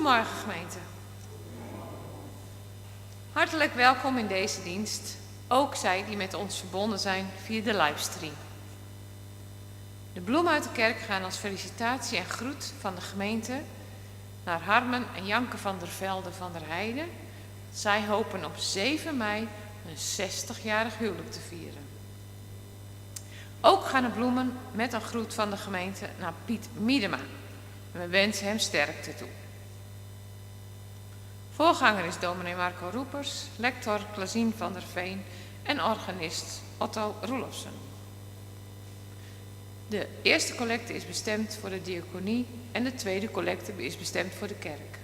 Goedemorgen gemeente. Hartelijk welkom in deze dienst, ook zij die met ons verbonden zijn via de livestream. De bloemen uit de kerk gaan als felicitatie en groet van de gemeente naar Harmen en Janke van der Velde van der Heijden. Zij hopen op 7 mei een 60-jarig huwelijk te vieren. Ook gaan de bloemen met een groet van de gemeente naar Piet Miedema. En we wensen hem sterkte toe. Voorganger is dominee Marco Roepers, lector Klazien van der Veen en organist Otto Roelofsen. De eerste collecte is bestemd voor de diaconie en de tweede collecte is bestemd voor de kerk.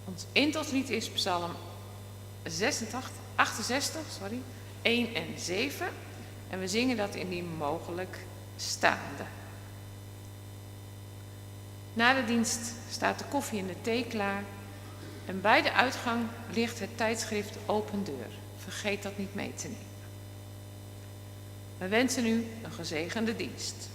Ons intelslied is Psalm 68, 1 en 7 en we zingen dat indien mogelijk staande. Na de dienst staat de koffie en de thee klaar en bij de uitgang ligt het tijdschrift Open Deur. Vergeet dat niet mee te nemen. We wensen u een gezegende dienst.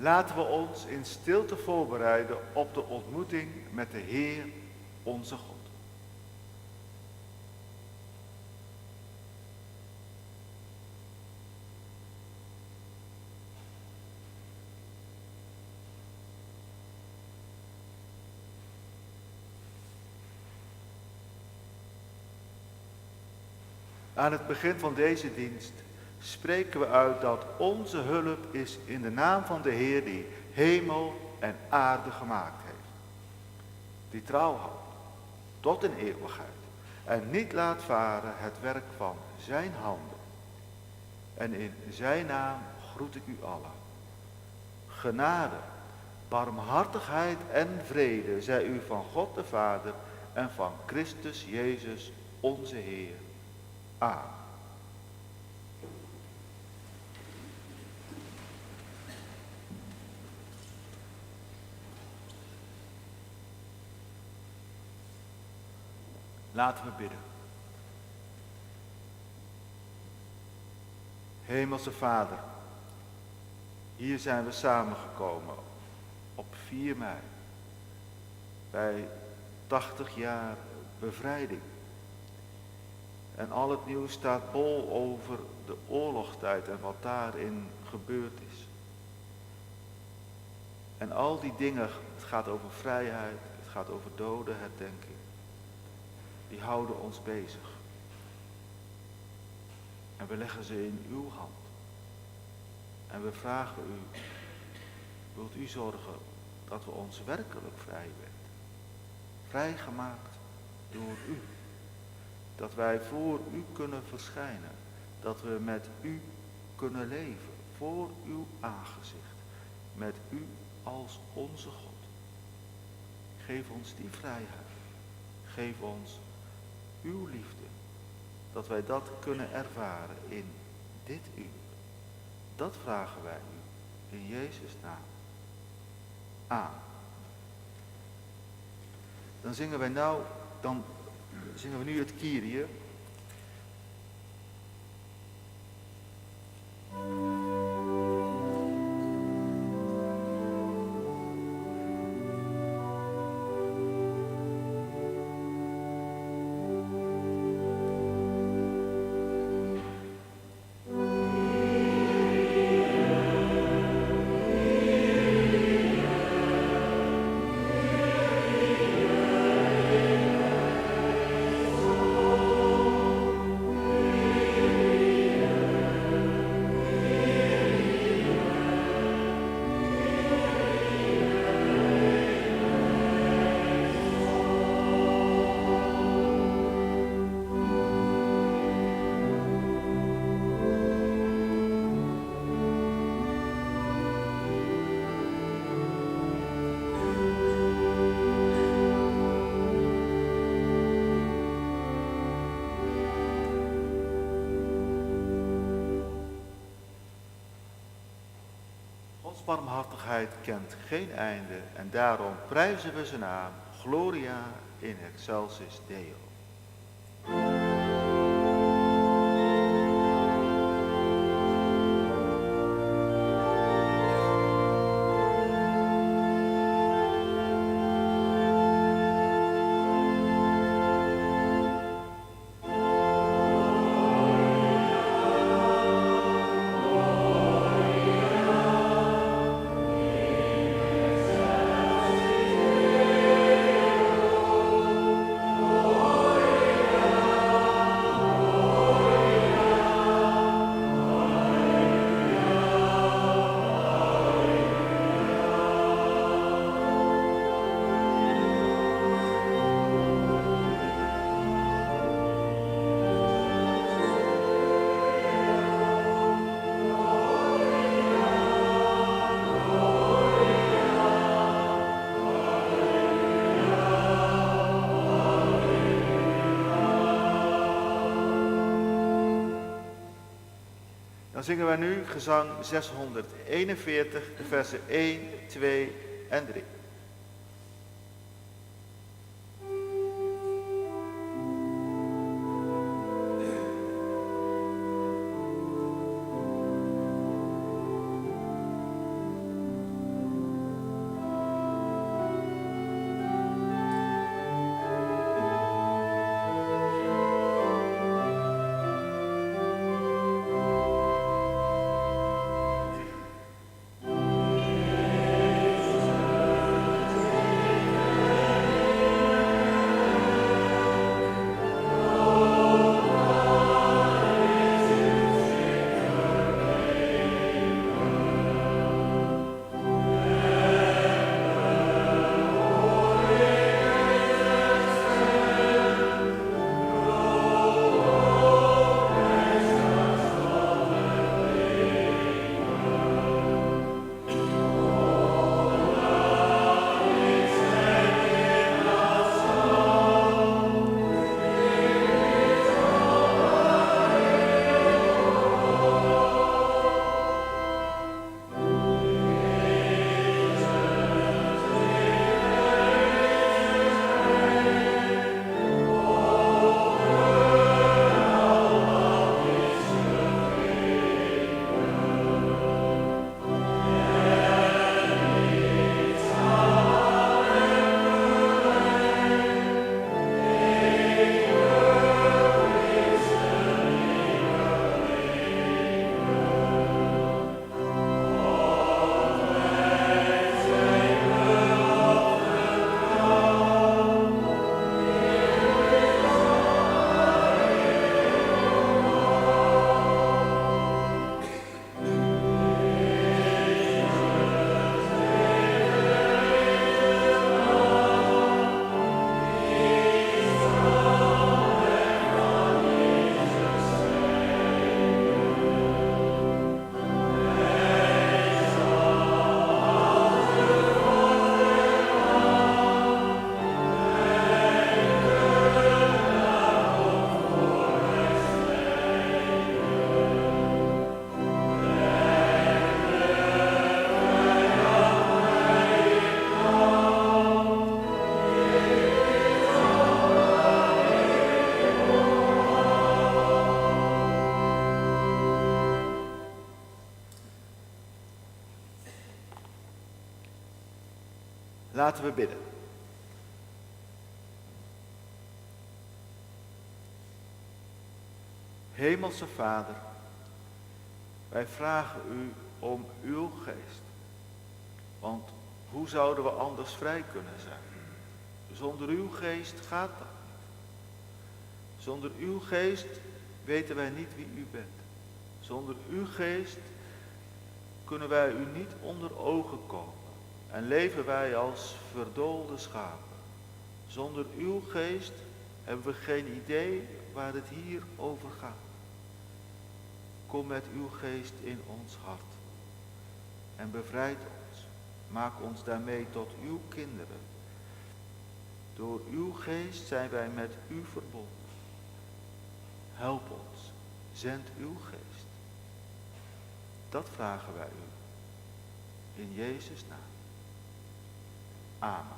Laten we ons in stilte voorbereiden op de ontmoeting met de Heer, onze God. Aan het begin van deze dienst spreken we uit dat onze hulp is in de naam van de Heer die hemel en aarde gemaakt heeft. Die trouw houdt tot in eeuwigheid en niet laat varen het werk van zijn handen. En in zijn naam groet ik u allen. Genade, barmhartigheid en vrede zij u van God de Vader en van Christus Jezus onze Heer. Amen. Laten we bidden. Hemelse Vader, hier zijn we samengekomen op 4 mei bij 80 jaar bevrijding. En al het nieuws staat bol over de oorlogstijd en wat daarin gebeurd is. En al die dingen, het gaat over vrijheid, het gaat over dodenherdenking, die houden ons bezig. En we leggen ze in uw hand. En we vragen u, wilt u zorgen dat we ons werkelijk vrij weten? Vrijgemaakt door u. Dat wij voor u kunnen verschijnen. Dat we met u kunnen leven. Voor uw aangezicht. Met u als onze God. Geef ons die vrijheid. Geef ons uw liefde. Dat wij dat kunnen ervaren in dit uur. Dat vragen wij u in Jezus' naam. Amen. Dan zingen we nu het Kyrie. Barmhartigheid kent geen einde en daarom prijzen we zijn naam. Gloria in excelsis Deo. Dan zingen wij nu gezang 641, de versen 1, 2 en 3. Laten we bidden. Hemelse Vader, wij vragen u om uw geest. Want hoe zouden we anders vrij kunnen zijn? Zonder uw geest gaat dat niet. Zonder uw geest weten wij niet wie u bent. Zonder uw geest kunnen wij u niet onder ogen komen en leven wij als verdoolde schapen. Zonder uw geest hebben we geen idee waar het hier over gaat. Kom met uw geest in ons hart en bevrijd ons. Maak ons daarmee tot uw kinderen. Door uw geest zijn wij met u verbonden. Help ons, zend uw geest. Dat vragen wij u. In Jezus' naam. Amen.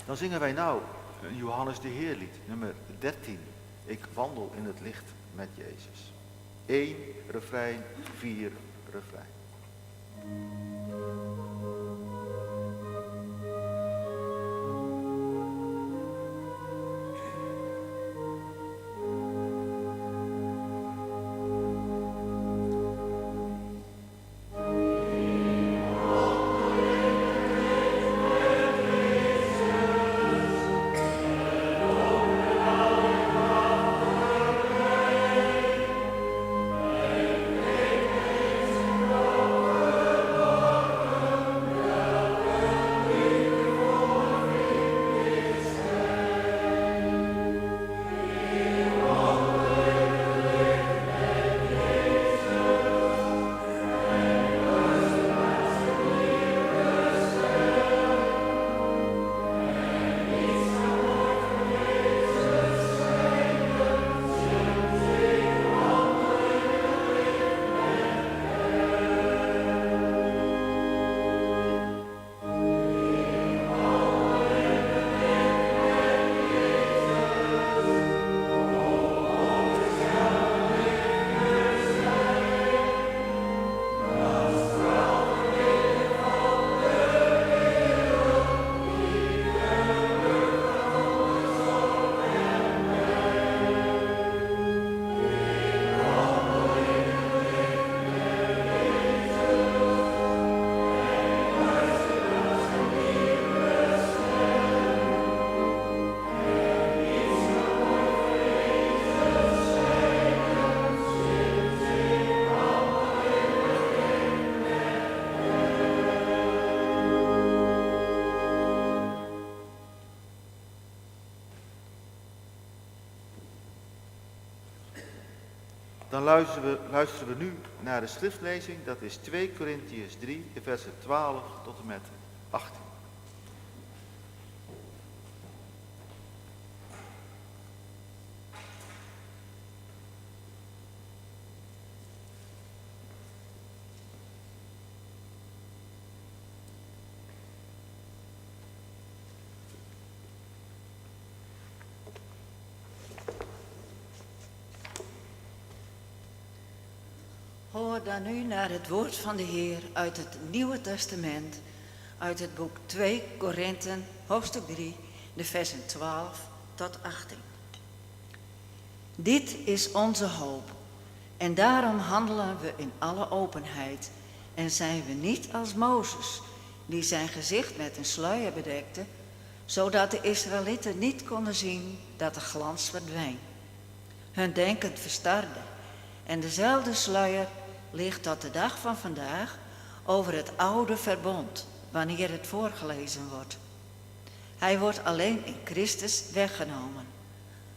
Dan zingen wij nou een Johannes de Heerlied, nummer 13. Ik wandel in het licht met Jezus. 1 refrein, 4 refrein. Dan luisteren we nu naar de schriftlezing, dat is 2 Korintiërs 3, de versen 12 tot en met 18. Hoor dan nu naar het woord van de Heer uit het Nieuwe Testament, uit het boek 2 Korinthen, hoofdstuk 3, de versen 12 tot 18. Dit is onze hoop en daarom handelen we in alle openheid en zijn we niet als Mozes, die zijn gezicht met een sluier bedekte, zodat de Israëlieten niet konden zien dat de glans verdween. Hun denken verstarde en dezelfde sluier ligt tot de dag van vandaag over het oude verbond, wanneer het voorgelezen wordt. Hij wordt alleen in Christus weggenomen.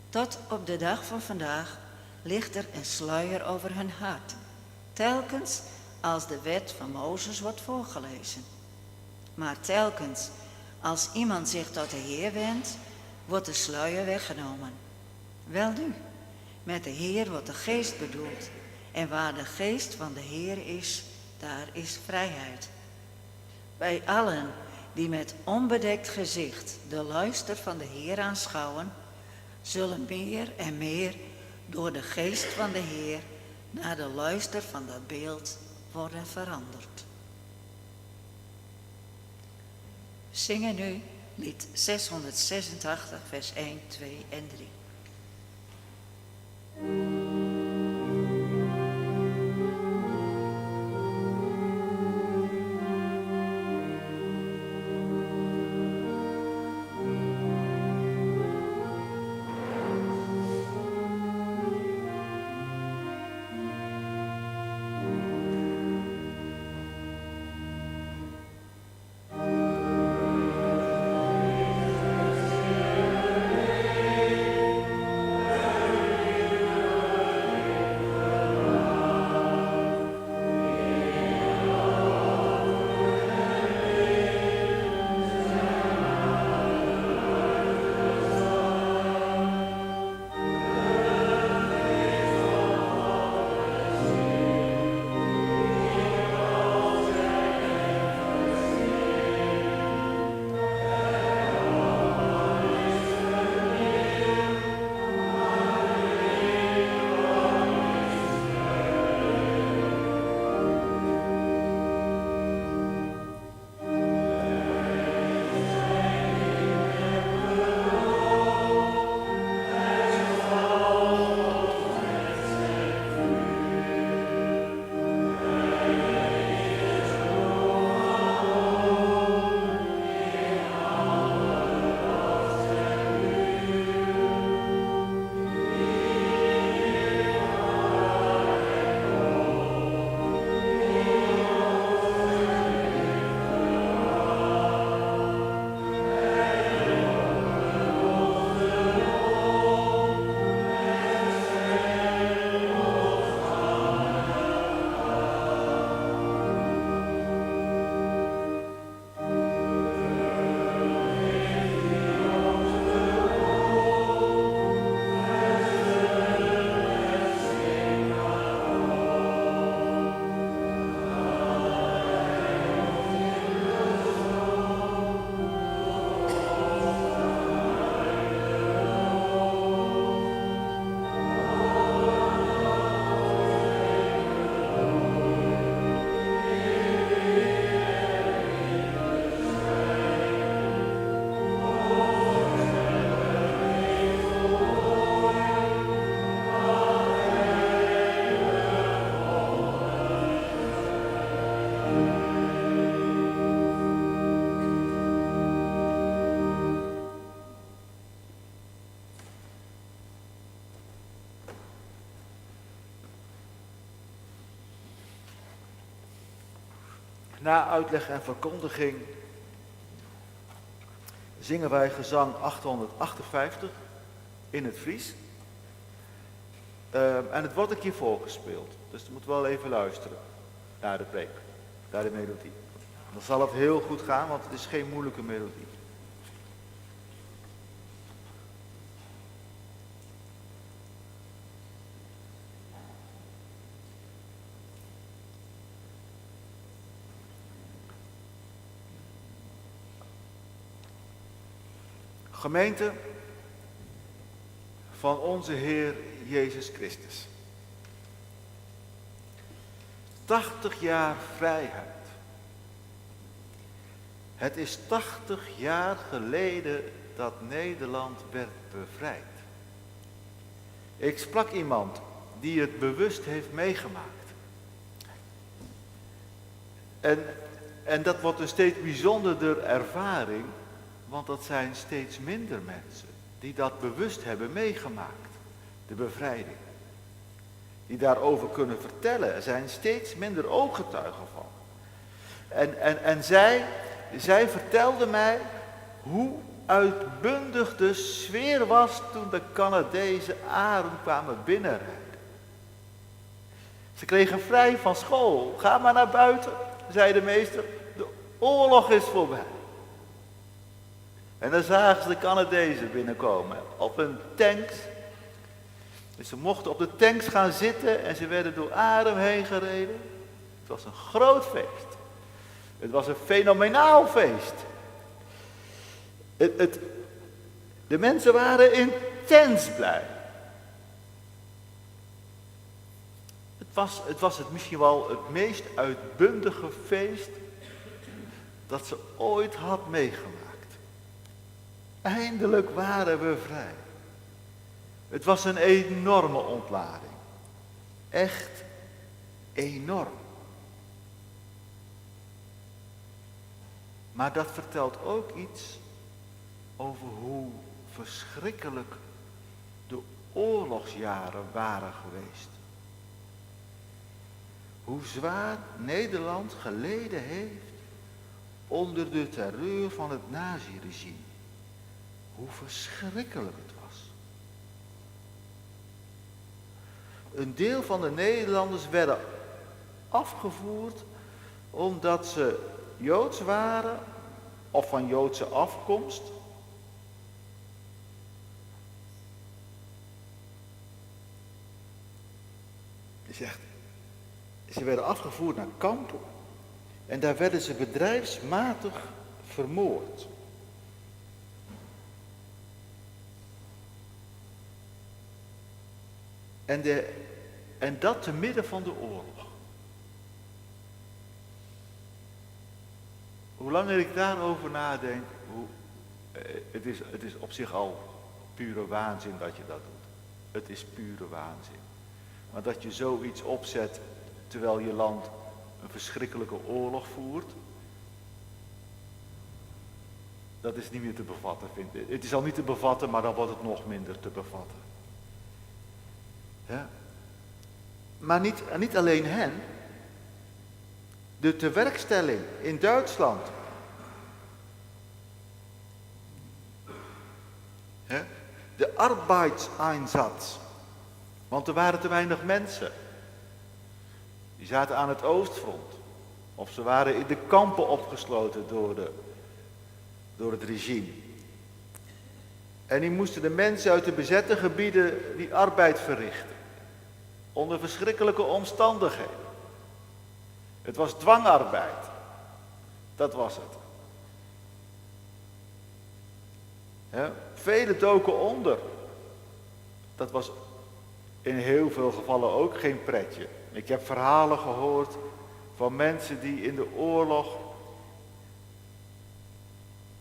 Tot op de dag van vandaag ligt er een sluier over hun hart, telkens als de wet van Mozes wordt voorgelezen. Maar telkens als iemand zich tot de Heer wendt, wordt de sluier weggenomen. Welnu, met de Heer wordt de geest bedoeld. En waar de geest van de Heer is, daar is vrijheid. Bij allen die met onbedekt gezicht de luister van de Heer aanschouwen, zullen meer en meer door de geest van de Heer naar de luister van dat beeld worden veranderd. zingen nu lied 686, vers 1, 2 en 3. Na uitleg en verkondiging zingen wij gezang 858 in het Fries. En het wordt een keer voorgespeeld. Dus je moet wel even luisteren naar de preek, naar de melodie. Dan zal het heel goed gaan, want het is geen moeilijke melodie. Gemeente van onze Heer Jezus Christus. 80 jaar vrijheid. Het is 80 jaar geleden dat Nederland werd bevrijd. Ik sprak iemand die het bewust heeft meegemaakt. En dat wordt een steeds bijzonderder ervaring, want dat zijn steeds minder mensen die dat bewust hebben meegemaakt. De bevrijding. Die daarover kunnen vertellen. Er zijn steeds minder ooggetuigen van. En zij vertelde mij hoe uitbundig de sfeer was toen de Canadese aren kwamen binnenrijden. Ze kregen vrij van school. Ga maar naar buiten, zei de meester. De oorlog is voorbij. En dan zagen ze de Canadezen binnenkomen op hun tanks. Dus ze mochten op de tanks gaan zitten en ze werden door Arem heen gereden. Het was een groot feest. Het was een fenomenaal feest. De mensen waren intens blij. Het was het misschien wel het meest uitbundige feest dat ze ooit had meegemaakt. Eindelijk waren we vrij. Het was een enorme ontlading. Echt enorm. Maar dat vertelt ook iets over hoe verschrikkelijk de oorlogsjaren waren geweest. Hoe zwaar Nederland geleden heeft onder de terreur van het naziregime. Hoe verschrikkelijk het was. Een deel van de Nederlanders werden afgevoerd omdat ze Joods waren of van Joodse afkomst. Ze werden afgevoerd naar kampen en daar werden ze bedrijfsmatig vermoord. En dat te midden van de oorlog. Hoe langer ik daarover nadenk, het is op zich al pure waanzin dat je dat doet. Het is pure waanzin. Maar dat je zoiets opzet terwijl je land een verschrikkelijke oorlog voert, dat is niet meer te bevatten, vind ik. Het is al niet te bevatten, maar dan wordt het nog minder te bevatten. Ja. Maar niet alleen hen. De tewerkstelling in Duitsland. De arbeidseinsatz. Want er waren te weinig mensen. Die zaten aan het oostfront. Of ze waren in de kampen opgesloten door het regime. En die moesten de mensen uit de bezette gebieden die arbeid verrichten. Onder verschrikkelijke omstandigheden. Het was dwangarbeid. Dat was het. Velen doken onder. Dat was in heel veel gevallen ook geen pretje. Ik heb verhalen gehoord van mensen die in de oorlog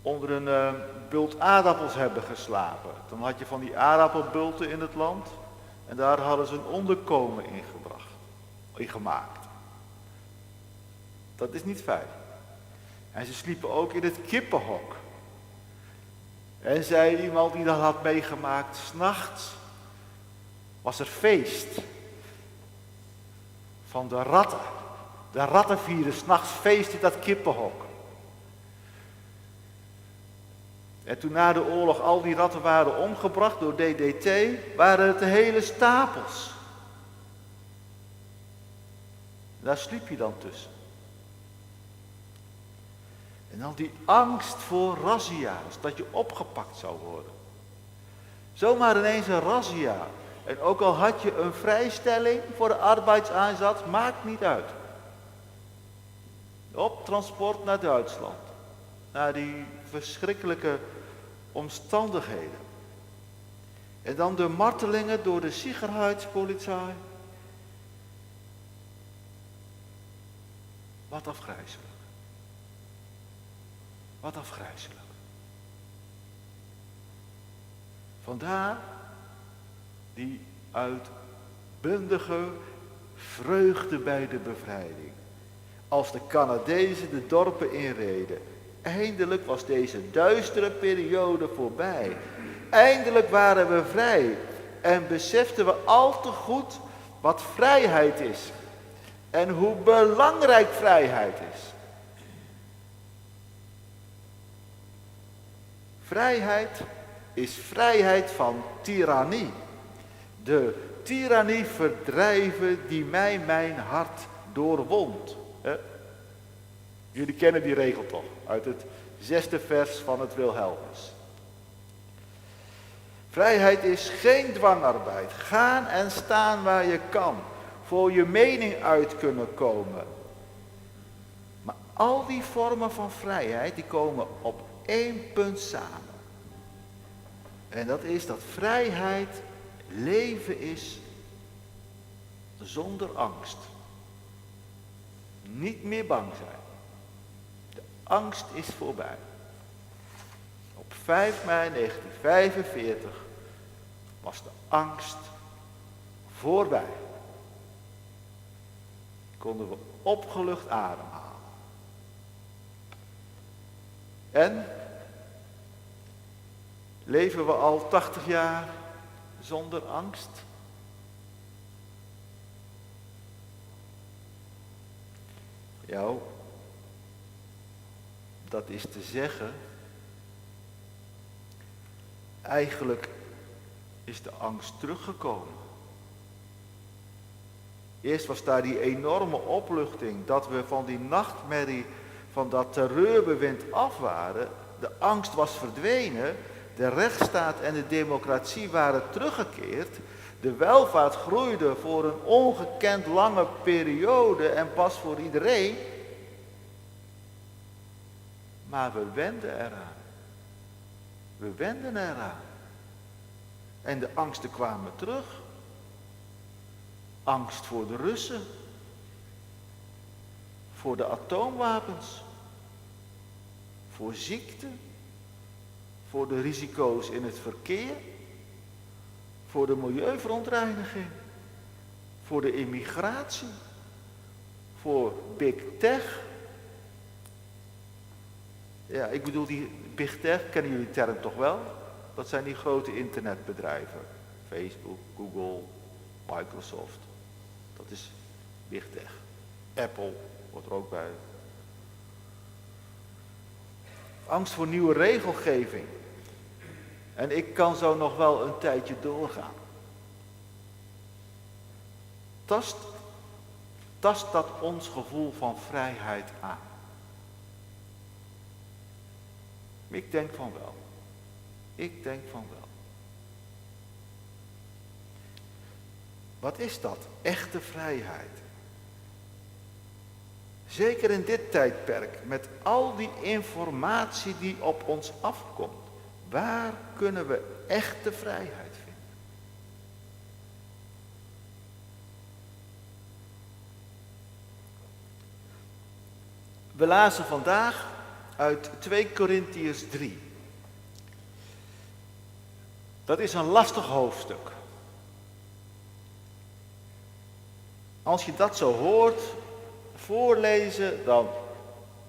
onder een bult aardappels hebben geslapen. Dan had je van die aardappelbulten in het land en daar hadden ze een onderkomen in gemaakt. Dat is niet fijn. En ze sliepen ook in het kippenhok. En zei iemand die dat had meegemaakt, 's nachts was er feest van de ratten. De ratten vierden 's nachts feest in dat kippenhok. En toen na de oorlog al die ratten waren omgebracht door DDT, waren het de hele stapels. Daar sliep je dan tussen. En dan die angst voor razzia's, dat je opgepakt zou worden. Zomaar ineens een razzia. En ook al had je een vrijstelling voor de arbeidseinsatz, maakt niet uit. Op transport naar Duitsland. Naar die verschrikkelijke omstandigheden. En dan de martelingen door de Sicherheitspolizei. Wat afgrijselijk. Wat afgrijselijk. Vandaar die uitbundige vreugde bij de bevrijding. Als de Canadezen de dorpen inreden. Eindelijk was deze duistere periode voorbij. Eindelijk waren we vrij. En beseften we al te goed wat vrijheid is. En hoe belangrijk vrijheid is. Vrijheid is vrijheid van tirannie. De tirannie verdrijven die mij mijn hart doorwond. Jullie kennen die regel toch? Uit het 6e vers van het Wilhelmus. Vrijheid is geen dwangarbeid. Gaan en staan waar je kan. Voor je mening uit kunnen komen. Maar al die vormen van vrijheid, die komen op één punt samen. En dat is dat vrijheid leven is zonder angst. Niet meer bang zijn. De angst is voorbij. Op 5 mei 1945 was de angst voorbij. Konden we opgelucht ademhalen. En leven we al 80 jaar zonder angst? Ja, dat is te zeggen, eigenlijk is de angst teruggekomen. Eerst was daar die enorme opluchting dat we van die nachtmerrie, van dat terreurbewind af waren. De angst was verdwenen, de rechtsstaat en de democratie waren teruggekeerd. De welvaart groeide voor een ongekend lange periode en pas voor iedereen. Maar we wenden eraan. We wenden eraan. En de angsten kwamen terug. Angst voor de Russen. Voor de atoomwapens. Voor ziekte. Voor de risico's in het verkeer. Voor de milieuverontreiniging. Voor de immigratie. Voor Big Tech. Ja, ik bedoel die Big Tech, kennen jullie die term toch wel? Dat zijn die grote internetbedrijven. Facebook, Google, Microsoft. Dat is Big Tech. Apple hoort er ook bij. Angst voor nieuwe regelgeving. En ik kan zo nog wel een tijdje doorgaan. Tast dat ons gevoel van vrijheid aan? Ik denk van wel. Ik denk van wel. Wat is dat? Echte vrijheid. Zeker in dit tijdperk, met al die informatie die op ons afkomt. Waar kunnen we echte vrijheid vinden? We lazen vandaag uit 2 Korintiërs 3. Dat is een lastig hoofdstuk. Als je dat zo hoort voorlezen,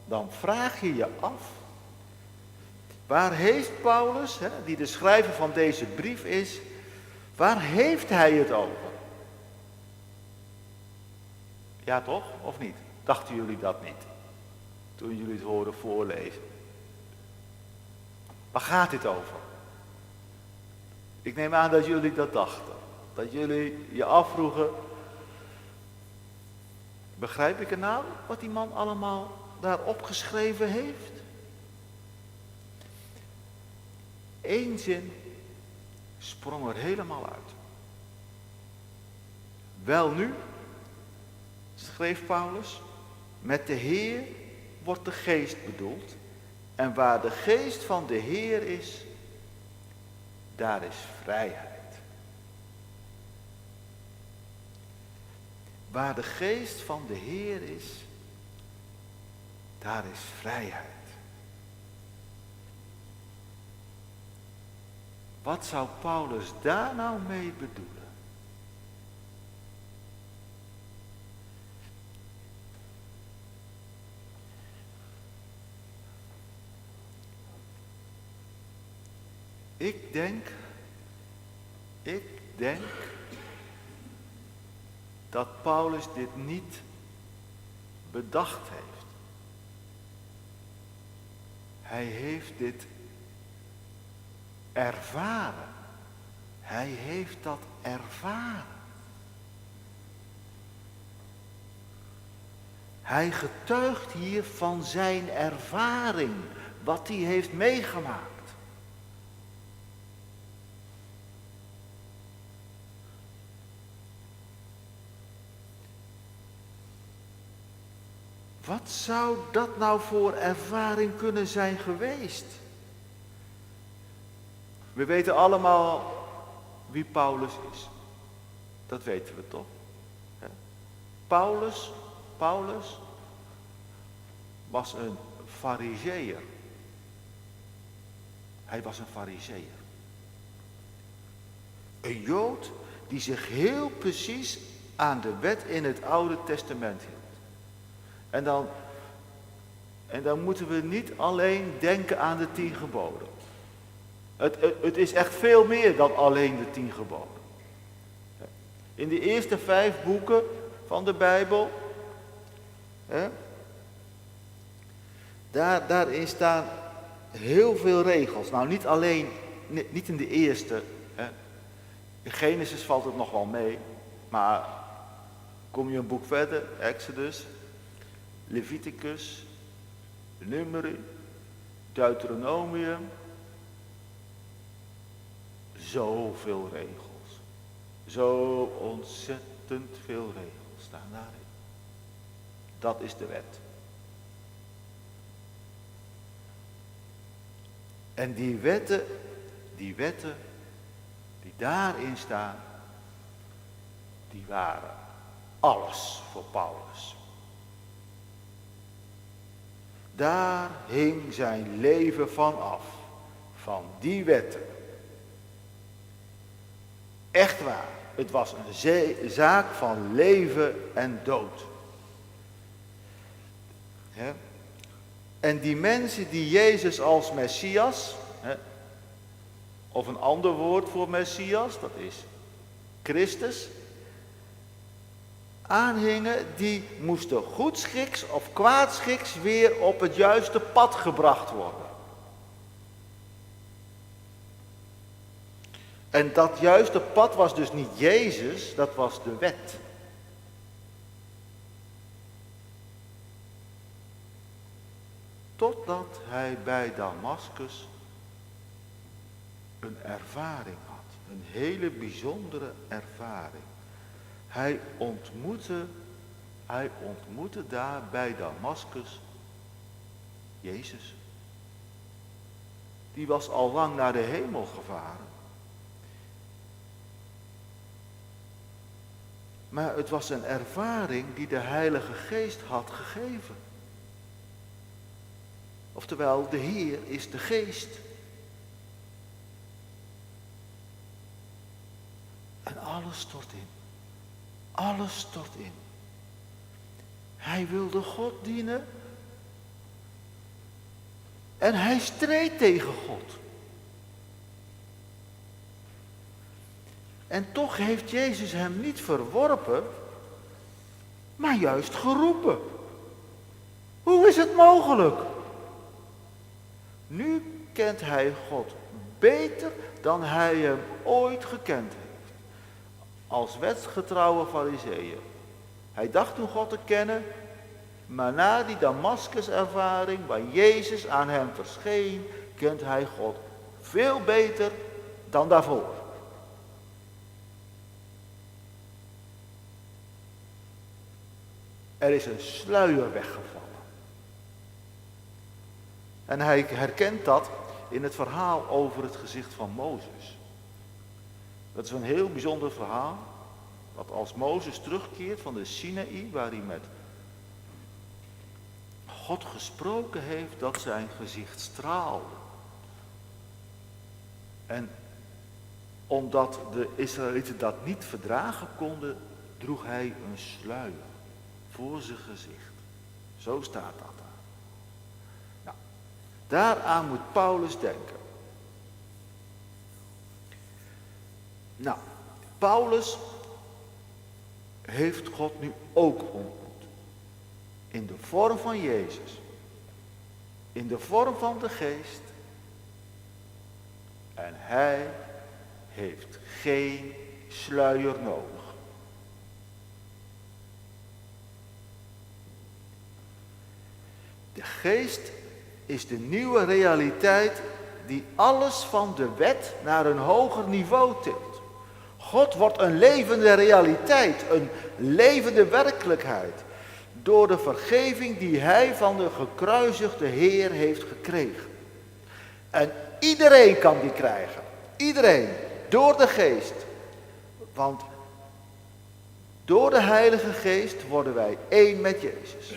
dan vraag je je af. Waar heeft Paulus, die de schrijver van deze brief is, waar heeft hij het over? Ja toch, of niet? Dachten jullie dat niet? Toen jullie het hoorden voorlezen. Waar gaat dit over? Ik neem aan dat jullie dat dachten. Dat jullie je afvroegen. Begrijp ik er nou wat die man allemaal daar opgeschreven heeft? 1 zin sprong er helemaal uit. Welnu, schreef Paulus, met de Heer wordt de geest bedoeld. En waar de geest van de Heer is, daar is vrijheid. Waar de geest van de Heer is, daar is vrijheid. Wat zou Paulus daar nou mee bedoelen? Ik denk dat Paulus dit niet bedacht heeft. Hij heeft dit ervaren. Hij heeft dat ervaren. Hij getuigt hier van zijn ervaring, wat hij heeft meegemaakt. Wat zou dat nou voor ervaring kunnen zijn geweest? We weten allemaal wie Paulus is. Dat weten we toch? Paulus was een farizeeër. Hij was een farizeeër. Een Jood die zich heel precies aan de wet in het Oude Testament hield. En dan moeten we niet alleen denken aan de 10 geboden. Het is echt veel meer dan alleen de 10 geboden. In de eerste 5 boeken van de Bijbel, daarin staan heel veel regels. Nou, niet in de eerste. In Genesis valt het nog wel mee, maar kom je een boek verder, Exodus, Leviticus, Numeri, Deuteronomium, zoveel regels. Zo ontzettend veel regels staan daarin. Dat is de wet. En die wetten die daarin staan, die waren alles voor Paulus. Daar hing zijn leven van af, van die wetten. Echt waar, het was een zaak van leven en dood. En die mensen die Jezus als Messias, of een ander woord voor Messias, dat is Christus, aanhingen, die moesten goedschiks of kwaadschiks weer op het juiste pad gebracht worden. En dat juiste pad was dus niet Jezus, dat was de wet. Totdat hij bij Damaskus een ervaring had. Een hele bijzondere ervaring. Hij ontmoette daar bij Damaskus Jezus. Die was al lang naar de hemel gevaren. Maar het was een ervaring die de Heilige Geest had gegeven. Oftewel, de Heer is de Geest. En alles stort in. Alles stort in. Hij wilde God dienen. En hij streed tegen God. En toch heeft Jezus hem niet verworpen, maar juist geroepen. Hoe is het mogelijk? Nu kent hij God beter dan hij hem ooit gekend heeft. Als wetsgetrouwe farizeeër. Hij dacht toen God te kennen, maar na die Damaskus-ervaring waar Jezus aan hem verscheen, kent hij God veel beter dan daarvoor. Er is een sluier weggevallen. En hij herkent dat in het verhaal over het gezicht van Mozes. Dat is een heel bijzonder verhaal. Dat als Mozes terugkeert van de Sinaï, waar hij met God gesproken heeft, dat zijn gezicht straalde. En omdat de Israëlieten dat niet verdragen konden, droeg hij een sluier voor zijn gezicht. Zo staat dat daar. Nou, daaraan moet Paulus denken. Nou, Paulus heeft God nu ook ontmoet. In de vorm van Jezus. In de vorm van de Geest. En hij heeft geen sluier nodig. De Geest is de nieuwe realiteit die alles van de wet naar een hoger niveau tilt. God wordt een levende realiteit, een levende werkelijkheid. Door de vergeving die hij van de gekruisigde Heer heeft gekregen. En iedereen kan die krijgen. Iedereen. Door de Geest. Want door de Heilige Geest worden wij één met Jezus.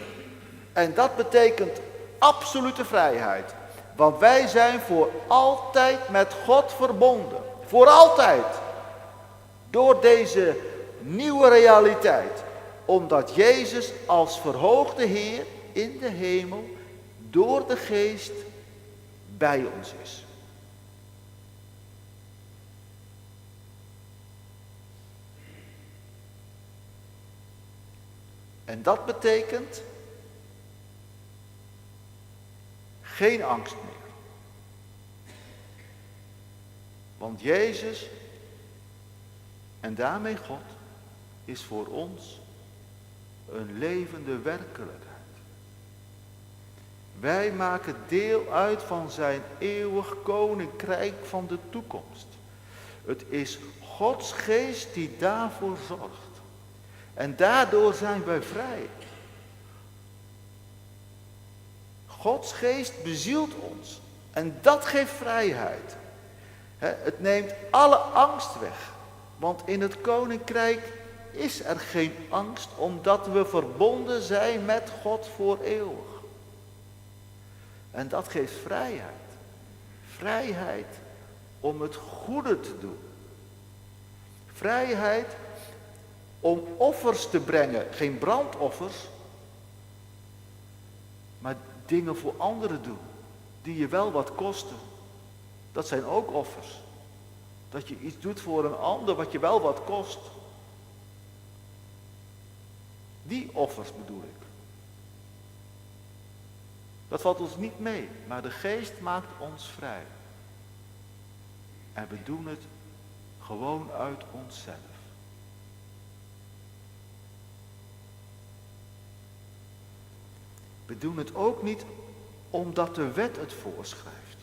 En dat betekent absolute vrijheid. Want wij zijn voor altijd met God verbonden. Voor altijd. Door deze nieuwe realiteit. Omdat Jezus als verhoogde Heer in de hemel door de Geest bij ons is. En dat betekent geen angst meer. Want Jezus en daarmee God is voor ons een levende werkelijkheid. Wij maken deel uit van zijn eeuwig koninkrijk van de toekomst. Het is Gods geest die daarvoor zorgt. En daardoor zijn wij vrij. Gods geest bezielt ons. En dat geeft vrijheid. Het neemt alle angst weg. Want in het koninkrijk is er geen angst, omdat we verbonden zijn met God voor eeuwig. En dat geeft vrijheid. Vrijheid om het goede te doen. Vrijheid om offers te brengen. Geen brandoffers, maar dingen voor anderen doen. Die je wel wat kosten. Dat zijn ook offers. Dat je iets doet voor een ander wat je wel wat kost. Die offers bedoel ik. Dat valt ons niet mee, maar de geest maakt ons vrij. En we doen het gewoon uit onszelf. We doen het ook niet omdat de wet het voorschrijft,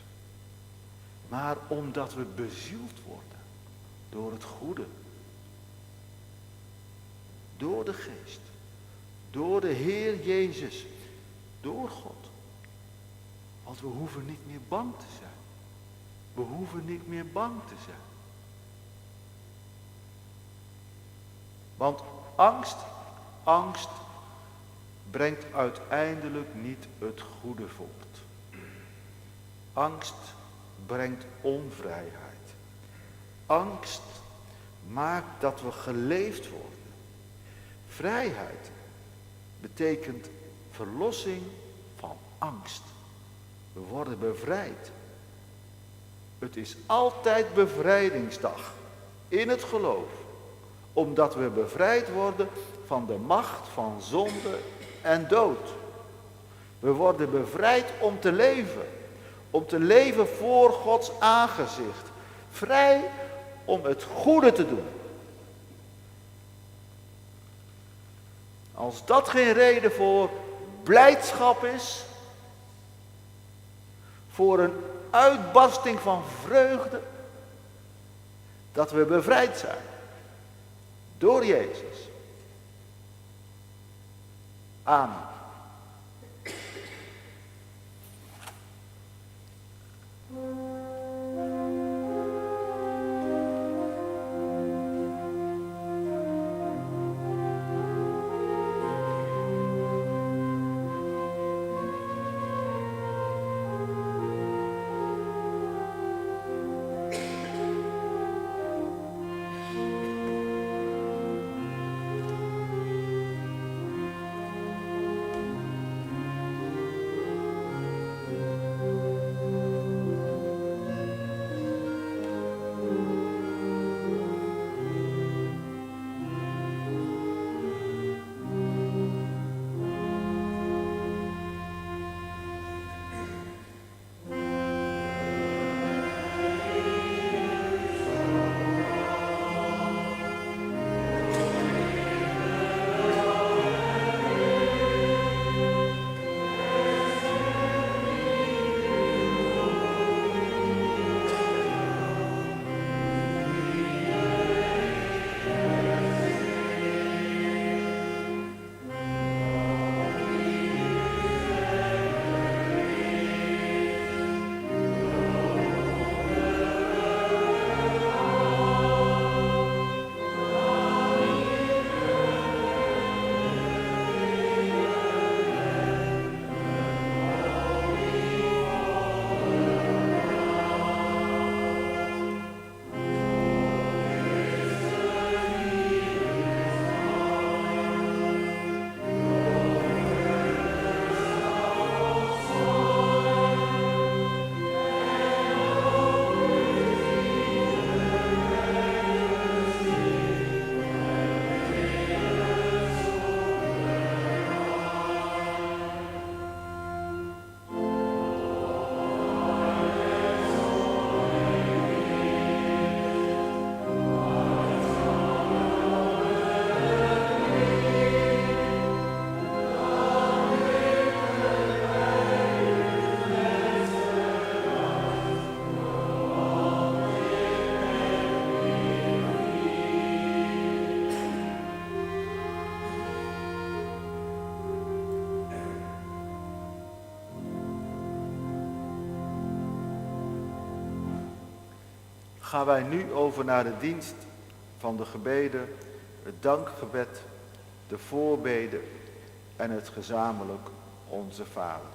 maar omdat we bezield worden door het goede. Door de geest, door de Heer Jezus, door God. Want we hoeven niet meer bang te zijn. We hoeven niet meer bang te zijn. Want angst brengt uiteindelijk niet het goede voort. Angst brengt onvrijheid. Angst maakt dat we geleefd worden. Vrijheid betekent verlossing van angst. We worden bevrijd. Het is altijd bevrijdingsdag in het geloof. Omdat we bevrijd worden van de macht van zonde en dood. We worden bevrijd om te leven. Om te leven voor Gods aangezicht. Vrij om het goede te doen. Als dat geen reden voor blijdschap is, voor een uitbarsting van vreugde, dat we bevrijd zijn door Jezus. Amen. gaan wij nu over naar de dienst van de gebeden, het dankgebed, de voorbeden en het gezamenlijk Onze Vader.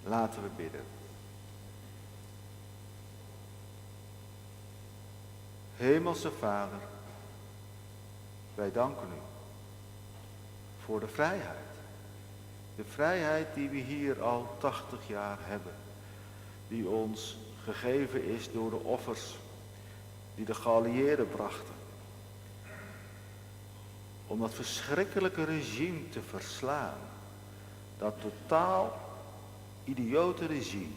Laten we bidden. Hemelse Vader, wij danken u voor de vrijheid. De vrijheid die we hier al 80 jaar hebben. Die ons gegeven is door de offers die de geallieerden brachten. Om dat verschrikkelijke regime te verslaan. Dat totaal idiote regime.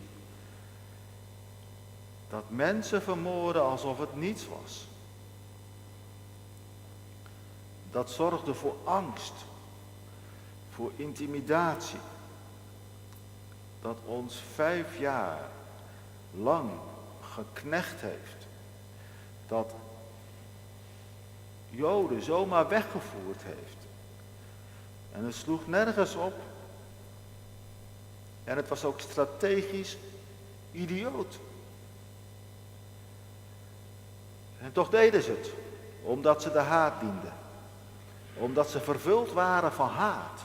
Dat mensen vermoorden alsof het niets was. Dat zorgde voor angst. Voor intimidatie. Dat ons 5 jaar lang geknecht heeft. Dat Joden zomaar weggevoerd heeft. En het sloeg nergens op. En het was ook strategisch idioot. En toch deden ze het. Omdat ze de haat dienden. Omdat ze vervuld waren van haat.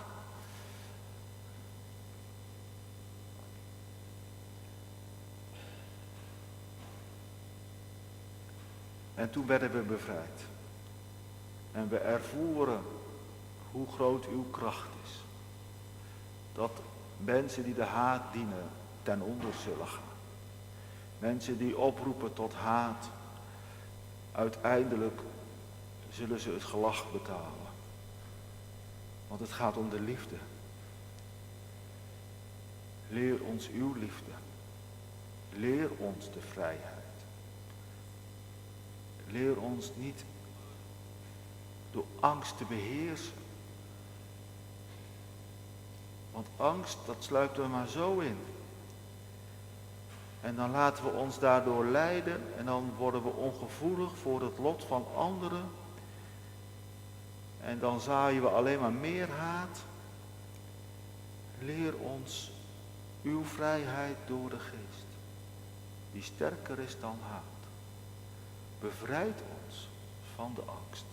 En toen werden we bevrijd. En we ervoeren hoe groot uw kracht is. Dat mensen die de haat dienen ten onder zullen gaan. Mensen die oproepen tot haat. Uiteindelijk zullen ze het gelag betalen. Want het gaat om de liefde. Leer ons uw liefde. Leer ons de vrijheid. Leer ons niet door angst te beheersen. Want angst, dat sluipt er maar zo in. En dan laten we ons daardoor leiden en dan worden we ongevoelig voor het lot van anderen. En dan zaaien we alleen maar meer haat. Leer ons uw vrijheid door de geest, die sterker is dan haat. Bevrijd ons van de angst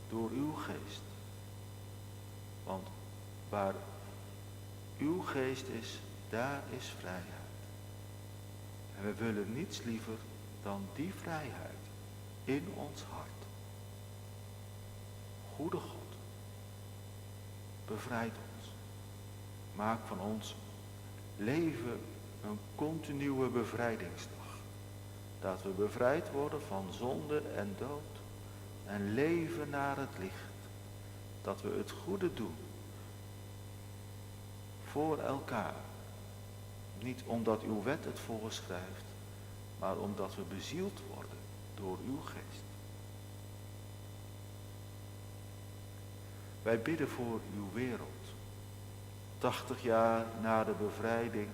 door uw geest. Want waar uw geest is, daar is vrijheid. En we willen niets liever dan die vrijheid in ons hart. Goede God, bevrijd ons. Maak van ons leven een continue bevrijdingsdag. Dat we bevrijd worden van zonde en dood en leven naar het licht. Dat we het goede doen voor elkaar. Niet omdat uw wet het voorschrijft, maar omdat we bezield worden door uw geest. Wij bidden voor uw wereld. 80 jaar na de bevrijding.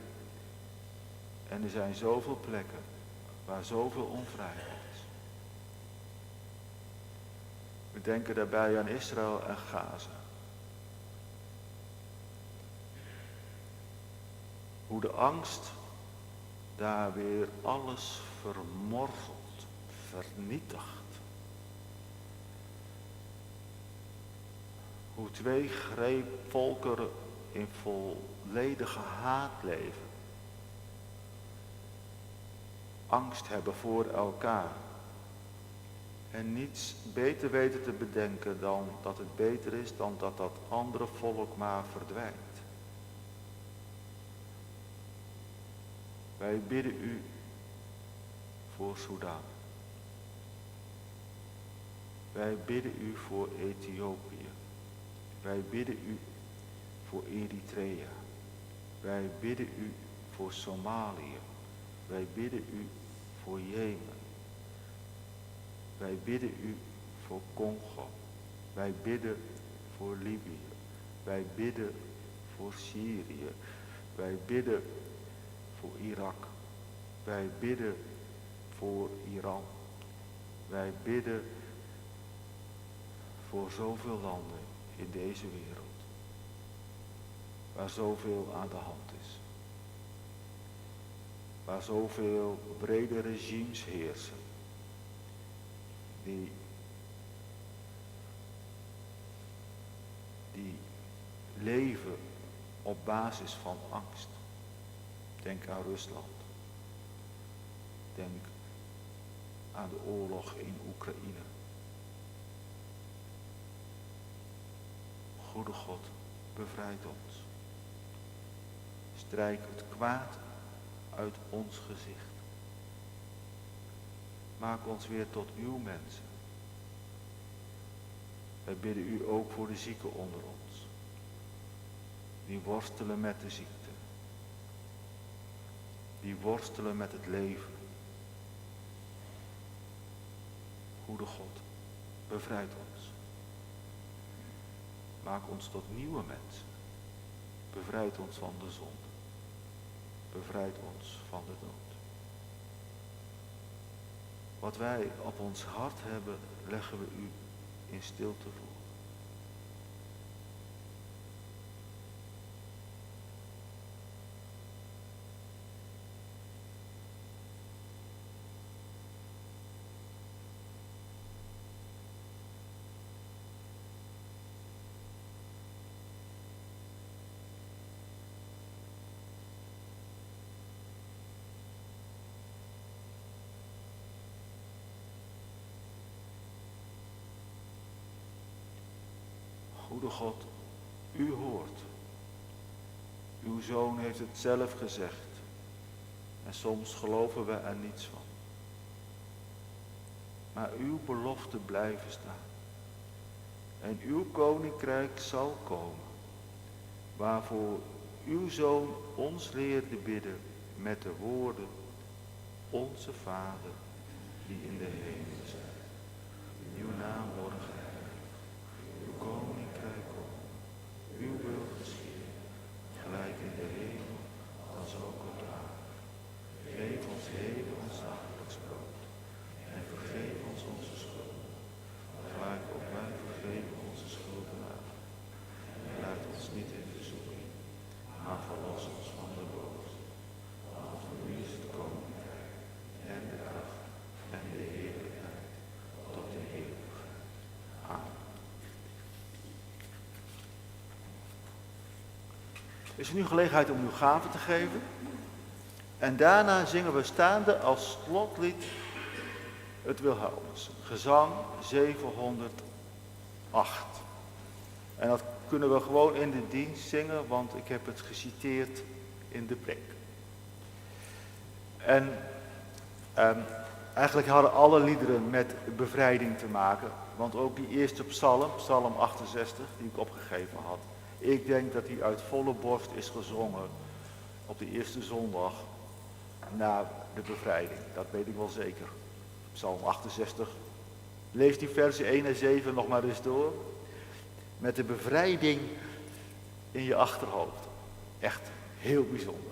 En er zijn zoveel plekken waar zoveel onvrijheid is. We denken daarbij aan Israël en Gaza. Hoe de angst daar weer alles vermorzelt, vernietigt. Hoe 2 volkeren in volledige haat leven. Angst hebben voor elkaar. En niets beter weten te bedenken dan dat het beter is dan dat dat andere volk maar verdwijnt. Wij bidden u voor Sudan. Wij bidden u voor Ethiopië. Wij bidden u voor Eritrea. Wij bidden u voor Somalië. Wij bidden u voor Jemen. Wij bidden u voor Congo. Wij bidden voor Libië. Wij bidden voor Syrië. Wij bidden voor Irak. Wij bidden voor Iran. Wij bidden voor zoveel landen in deze wereld. Waar zoveel aan de hand is. Waar zoveel brede regimes heersen. die leven op basis van angst. Denk aan Rusland. Denk aan de oorlog in Oekraïne. Goede God, bevrijd ons. Strijk het kwaad uit ons gezicht. Maak ons weer tot uw mensen. Wij bidden u ook voor de zieken onder ons. Die worstelen met de ziekte. Die worstelen met het leven. Goede God, bevrijd ons. Maak ons tot nieuwe mensen. Bevrijd ons van de zonde. Bevrijd ons van de dood. Wat wij op ons hart hebben, leggen we u in stilte voor. Goede God, u hoort. Uw zoon heeft het zelf gezegd. En soms geloven we er niets van. Maar uw beloften blijven staan. En uw koninkrijk zal komen. Waarvoor uw zoon ons leerde bidden met de woorden: Onze Vader, die in de hemel zijt. Uw naam worden geheiligd. Uw koninkrijk komen. Uw wil geschieden. Gelijk in de hemel, als ook op de aarde. Geef ons heden ons dagelijks brood. En vergeef ons onze schulden. Gelijk ook wij vergeven onze schuldenaren. En laat ons niet in verzoeking, maar verlos ons van de boze. Want van u is het koninkrijk en de kracht en de heerlijkheid tot in eeuwigheid. Amen. Is er nu gelegenheid om uw gaven te geven? En daarna zingen we staande als slotlied het Wilhelmus, gezang 708. En dat kunnen we gewoon in de dienst zingen, want ik heb het geciteerd in de preek. En eigenlijk hadden alle liederen met bevrijding te maken, want ook die eerste psalm, psalm 68, die ik opgegeven had. Ik denk dat die uit volle borst is gezongen op de eerste zondag na de bevrijding. Dat weet ik wel zeker. Psalm 68. Lees die versen 1 en 7 nog maar eens door. Met de bevrijding in je achterhoofd. Echt heel bijzonder.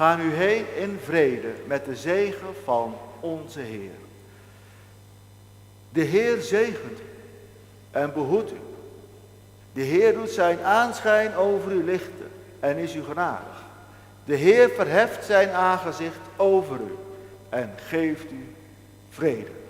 Ga nu heen in vrede met de zegen van onze Heer. De Heer zegent u en behoedt u. De Heer doet zijn aanschijn over u lichten en is u genadig. De Heer verheft zijn aangezicht over u en geeft u vrede.